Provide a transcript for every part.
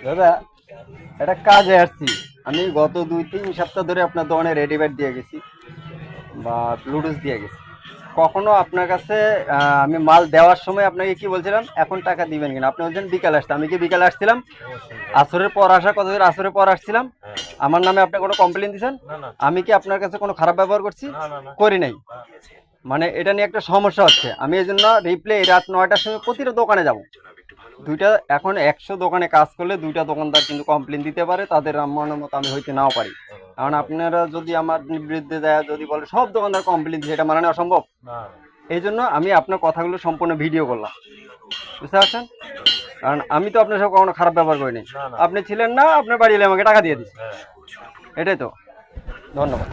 দাদা, একটা কাজে আসছি। আমি গত 2-3 সপ্তাহ ধরে আপনার দোকানে রেডিমেড দিয়ে গেছি বা ব্লুটুথ দিয়ে গেছি। কখনো আপনার কাছে আমি মাল দেওয়ার সময় আপনাকে কি বলছিলাম, এখন টাকা দিবেন কিনা? আপনি বলছেন বিকালে আসতে। আমি কি বিকালে আসছিলাম? আসরের পর আসা কতদিন আসরের পর আসছিলাম? আমার নামে আপনি কোনো কমপ্লেন দিয়েছেন? আমি কি আপনার কাছে কোনো খারাপ ব্যবহার করছি? করি নাই। মানে এটা নিয়ে একটা সমস্যা হচ্ছে। আমি এই জন্য রিপ্লে রাত 9টার সময় প্রতিটা দোকানে যাব। দুইটা এখন 100 দোকানে কাজ করলে দুইটা দোকানদার কিন্তু কমপ্লেন দিতে পারে, তাদের মনের মতো আমি হইতে নাও পারি। কারণ আপনারা যদি আমার বিরুদ্ধে দেয়, যদি বলে সব দোকানদার কমপ্লেন দিচ্ছে, এটা মানানো অসম্ভব। এই জন্য আমি আপনার কথাগুলো সম্পূর্ণ ভিডিও করলাম, বুঝতে পারছেন? কারণ আমি তো আপনার সাথে কখনো খারাপ ব্যবহার করিনি। আপনি ছিলেন না, আপনার বাড়ি এলে আমাকে টাকা দিয়ে দিচ্ছে, এটাই তো। ধন্যবাদ।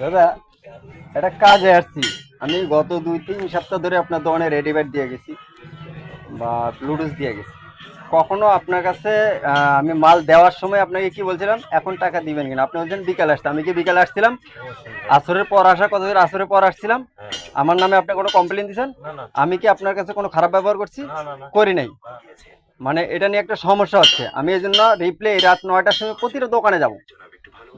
দাদা, একটা কাজে আসছি। আমি গত 2-3 সপ্তাহ ধরে আপনার দোকানে রেডিমেড দিয়ে গেছি বা ব্লুটুথ দিয়ে গেছি। কখনো আপনার কাছে আমি মাল দেওয়ার সময় আপনাকে কি বলছিলাম, এখন টাকা দিবেন কিনা? আপনি বলছেন বিকালে আসতে। আমি কি বিকালে আসছিলাম? আসরের পর আসা কতদিন আসরের পর আসছিলাম? আমার নামে আপনি কোনো কমপ্লেন দিয়েছেন? আমি কি আপনার কাছে কোনো খারাপ ব্যবহার করছি? করি নাই। মানে এটা নিয়ে একটা সমস্যা হচ্ছে। আমি এই জন্য রিপ্লে রাত 9টার সময় প্রতিটা দোকানে যাব।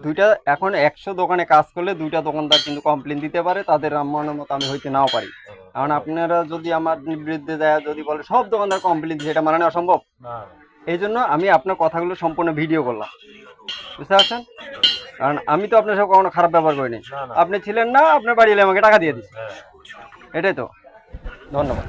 দুইটা এখন 100 দোকানে কাজ করলে দুইটা দোকানদার কিন্তু কমপ্লেন দিতে পারে, তাদের মনের মতো আমি হইতে নাও পারি। কারণ আপনারা যদি আমার বিরুদ্ধে দেয়, যদি বলে সব দোকানদার কমপ্লেন দিচ্ছে, এটা মানানো অসম্ভব। এই জন্য আমি আপনার কথাগুলো সম্পূর্ণ ভিডিও করলাম, বুঝতে পারছেন? কারণ আমি তো আপনার সাথে কখনো খারাপ ব্যবহার করিনি। আপনি ছিলেন না, আপনার বাড়ি এলে আমাকে টাকা দিয়ে দিচ্ছে, এটাই তো। ধন্যবাদ।